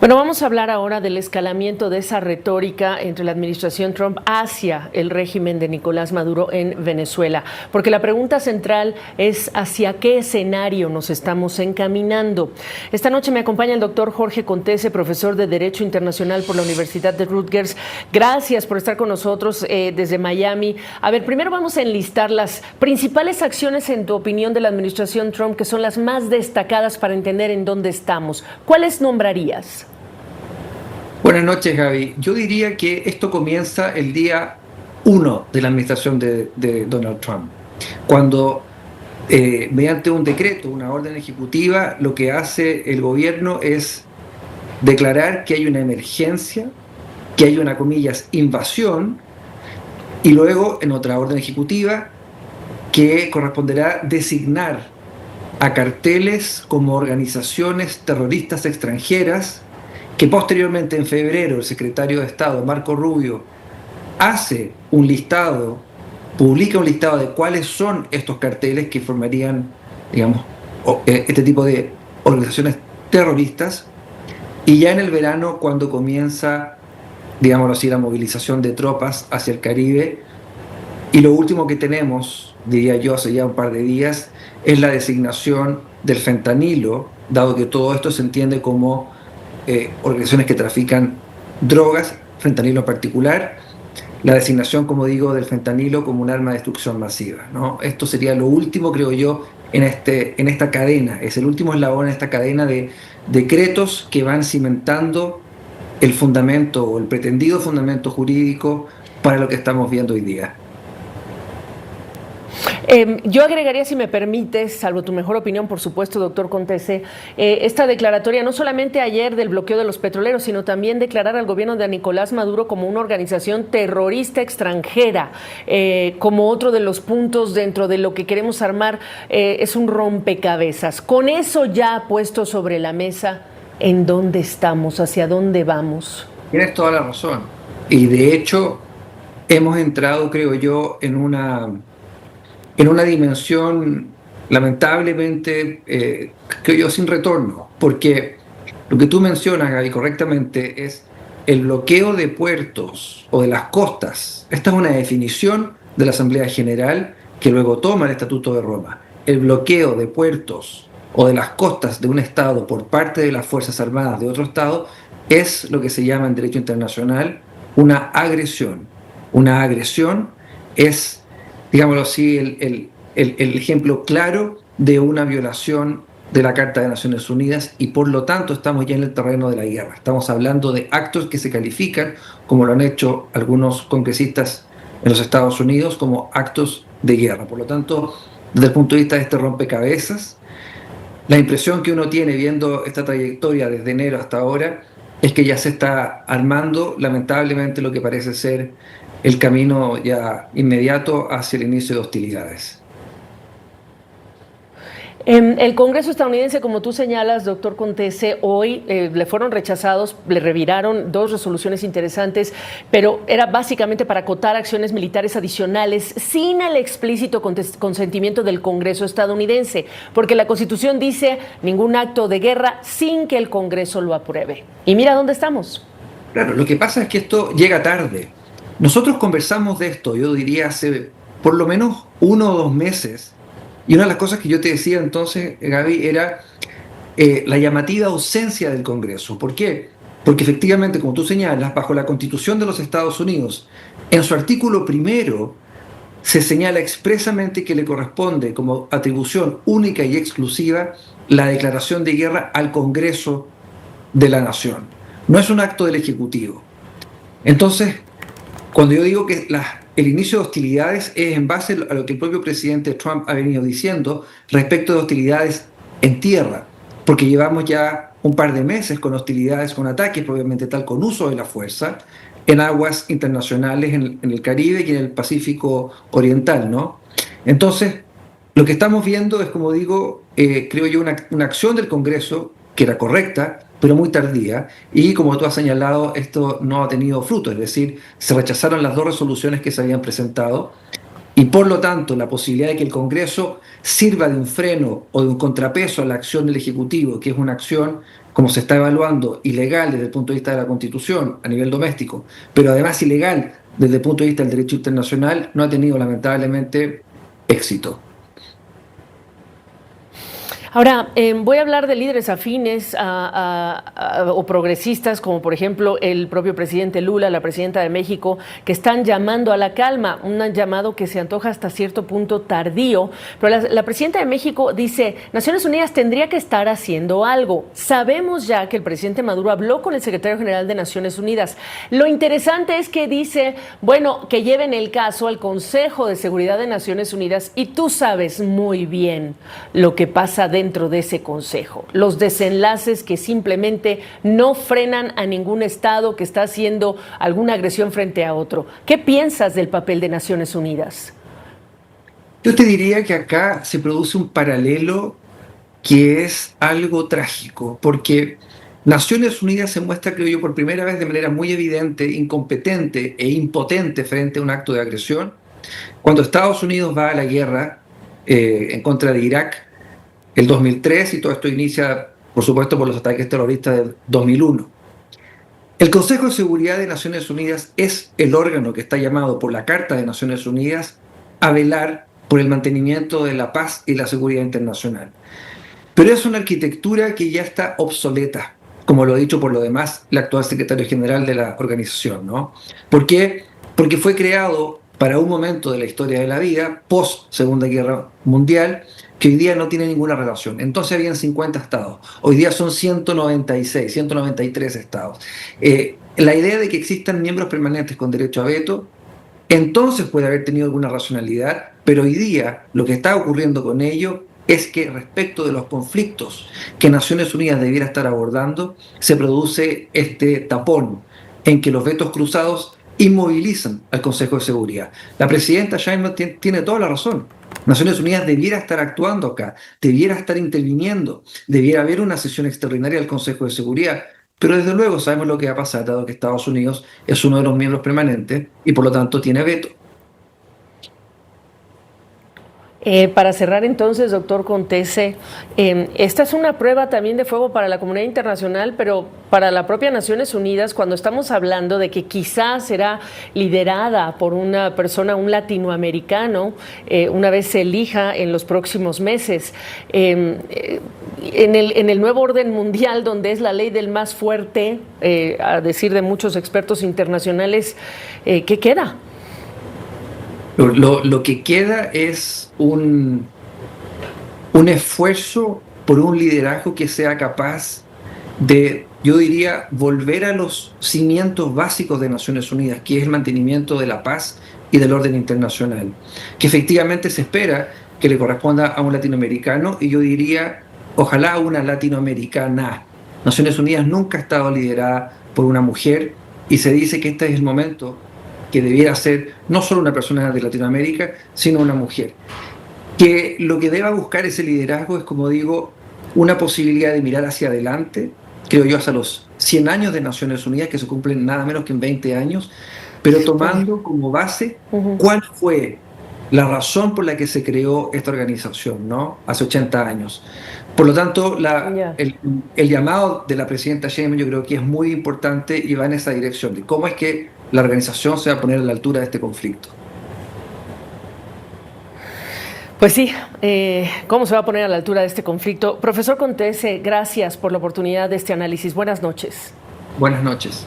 Bueno, vamos a hablar ahora del escalamiento de esa retórica entre la administración Trump hacia el régimen de Nicolás Maduro en Venezuela, porque la pregunta central es hacia qué escenario nos estamos encaminando. Esta noche me acompaña el doctor Jorge Contese, profesor de Derecho Internacional por la Universidad de Rutgers. Gracias por estar con nosotros desde Miami. A ver, primero vamos a enlistar las principales acciones, en tu opinión, de la administración Trump, que son las más destacadas para entender en dónde estamos. ¿Cuáles nombrarías? Buenas noches, Gaby. Yo diría que esto comienza el día 1 de la administración de Donald Trump, cuando mediante un decreto, una orden ejecutiva, lo que hace el gobierno es declarar que hay una emergencia, que hay una, comillas, invasión, y luego en otra orden ejecutiva que corresponderá designar a carteles como organizaciones terroristas extranjeras, que posteriormente en febrero el secretario de Estado, Marco Rubio, hace un listado, publica un listado de cuáles son estos carteles que formarían, digamos, este tipo de organizaciones terroristas, y ya en el verano, cuando comienza, digámoslo así, la movilización de tropas hacia el Caribe, y lo último que tenemos, diría yo, hace ya un par de días, es la designación del fentanilo, dado que todo esto se entiende como organizaciones que trafican drogas, fentanilo en particular, la designación, como digo, del fentanilo como un arma de destrucción masiva, ¿no? Esto sería lo último, creo yo, en esta cadena, es el último eslabón en esta cadena de decretos que van cimentando el fundamento o el pretendido fundamento jurídico para lo que estamos viendo hoy día. Yo agregaría, si me permites, salvo tu mejor opinión, por supuesto, doctor Contese, esta declaratoria, no solamente ayer del bloqueo de los petroleros, sino también declarar al gobierno de Nicolás Maduro como una organización terrorista extranjera, como otro de los puntos dentro de lo que queremos armar, es un rompecabezas. Con eso ya puesto sobre la mesa, ¿en dónde estamos? ¿Hacia dónde vamos? Tienes toda la razón. Y de hecho, hemos entrado, creo yo, en una dimensión lamentablemente, creo yo, sin retorno, porque lo que tú mencionas, Gaby, correctamente, es el bloqueo de puertos o de las costas. Esta es una definición de la Asamblea General que luego toma el Estatuto de Roma. El bloqueo de puertos o de las costas de un Estado por parte de las Fuerzas Armadas de otro Estado es lo que se llama en derecho internacional una agresión. Una agresión es, digámoslo así, el ejemplo claro de una violación de la Carta de Naciones Unidas, y por lo tanto estamos ya en el terreno de la guerra. Estamos hablando de actos que se califican, como lo han hecho algunos congresistas en los Estados Unidos, como actos de guerra. Por lo tanto, desde el punto de vista de este rompecabezas, la impresión que uno tiene viendo esta trayectoria desde enero hasta ahora es que ya se está armando, lamentablemente, lo que parece ser el camino ya inmediato hacia el inicio de hostilidades. El Congreso estadounidense, como tú señalas, doctor Contese, hoy le fueron rechazados, le reviraron dos resoluciones interesantes, pero era básicamente para acotar acciones militares adicionales sin el explícito consentimiento del Congreso estadounidense, porque la Constitución dice ningún acto de guerra sin que el Congreso lo apruebe. Y mira dónde estamos. Claro, lo que pasa es que esto llega tarde. Nosotros conversamos de esto, yo diría, hace por lo menos 1 o 2 meses, y una de las cosas que yo te decía entonces, Gaby, era la llamativa ausencia del Congreso. ¿Por qué? Porque efectivamente, como tú señalas, bajo la Constitución de los Estados Unidos, en su artículo 1, se señala expresamente que le corresponde como atribución única y exclusiva la declaración de guerra al Congreso de la Nación. No es un acto del Ejecutivo. Entonces, cuando yo digo que el inicio de hostilidades es en base a lo que el propio presidente Trump ha venido diciendo respecto de hostilidades en tierra, porque llevamos ya un par de meses con hostilidades, con ataques, probablemente tal, con uso de la fuerza, en aguas internacionales, en el Caribe y en el Pacífico Oriental, ¿no? Entonces, lo que estamos viendo es, como digo, creo yo, una acción del Congreso que era correcta, pero muy tardía, y como tú has señalado, esto no ha tenido fruto, es decir, se rechazaron las 2 resoluciones que se habían presentado, y por lo tanto la posibilidad de que el Congreso sirva de un freno o de un contrapeso a la acción del Ejecutivo, que es una acción como se está evaluando, ilegal desde el punto de vista de la Constitución a nivel doméstico, pero además ilegal desde el punto de vista del derecho internacional, no ha tenido lamentablemente éxito. Ahora, voy a hablar de líderes afines o progresistas, como por ejemplo el propio presidente Lula, la presidenta de México, que están llamando a la calma, un llamado que se antoja hasta cierto punto tardío, pero la presidenta de México dice, Naciones Unidas tendría que estar haciendo algo. Sabemos ya que el presidente Maduro habló con el secretario general de Naciones Unidas. Lo interesante es que dice, bueno, que lleven el caso al Consejo de Seguridad de Naciones Unidas y tú sabes muy bien lo que pasa dentro de ese consejo, los desenlaces que simplemente no frenan a ningún Estado que está haciendo alguna agresión frente a otro. ¿Qué piensas del papel de Naciones Unidas? Yo te diría que acá se produce un paralelo que es algo trágico, porque Naciones Unidas se muestra, creo yo, por primera vez de manera muy evidente, incompetente e impotente frente a un acto de agresión, cuando Estados Unidos va a la guerra en contra de Irak el 2003, y todo esto inicia, por supuesto, por los ataques terroristas del 2001. El Consejo de Seguridad de Naciones Unidas es el órgano que está llamado por la Carta de Naciones Unidas a velar por el mantenimiento de la paz y la seguridad internacional. Pero es una arquitectura que ya está obsoleta, como lo ha dicho por lo demás el actual secretario general de la organización, ¿no? ¿Por qué? Porque fue creado para un momento de la historia de la vida, post Segunda Guerra Mundial, que hoy día no tiene ninguna relación. Entonces habían 50 estados, hoy día son 196, 193 estados. La idea de que existan miembros permanentes con derecho a veto, entonces puede haber tenido alguna racionalidad, pero hoy día lo que está ocurriendo con ello es que respecto de los conflictos que Naciones Unidas debiera estar abordando, se produce este tapón en que los vetos cruzados inmovilizan al Consejo de Seguridad. La presidenta Sheinbaum tiene toda la razón. Naciones Unidas debiera estar actuando acá, debiera estar interviniendo, debiera haber una sesión extraordinaria del Consejo de Seguridad, pero desde luego sabemos lo que va a pasar, dado que Estados Unidos es uno de los miembros permanentes y por lo tanto tiene veto. Para cerrar entonces, doctor Contese, esta es una prueba también de fuego para la comunidad internacional, pero para la propia Naciones Unidas, cuando estamos hablando de que quizás será liderada por una persona, un latinoamericano, una vez se elija en los próximos meses. En el nuevo orden mundial, donde es la ley del más fuerte, a decir de muchos expertos internacionales, ¿qué queda? Lo que queda es un esfuerzo por un liderazgo que sea capaz de, yo diría, volver a los cimientos básicos de Naciones Unidas, que es el mantenimiento de la paz y del orden internacional, que efectivamente se espera que le corresponda a un latinoamericano, y yo diría, ojalá a una latinoamericana. Naciones Unidas nunca ha estado liderada por una mujer, y se dice que este es el momento que debiera ser no solo una persona de Latinoamérica, sino una mujer. Que lo que deba buscar ese liderazgo es, como digo, una posibilidad de mirar hacia adelante, creo yo, hasta los 100 años de Naciones Unidas, que se cumplen nada menos que en 20 años, pero tomando como base cuál fue la razón por la que se creó esta organización, ¿no? Hace 80 años. Por lo tanto, el llamado de la presidenta Sheinbaum yo creo que es muy importante y va en esa dirección, de cómo es que la organización se va a poner a la altura de este conflicto. Pues sí, ¿cómo se va a poner a la altura de este conflicto? Profesor Contese, gracias por la oportunidad de este análisis. Buenas noches. Buenas noches.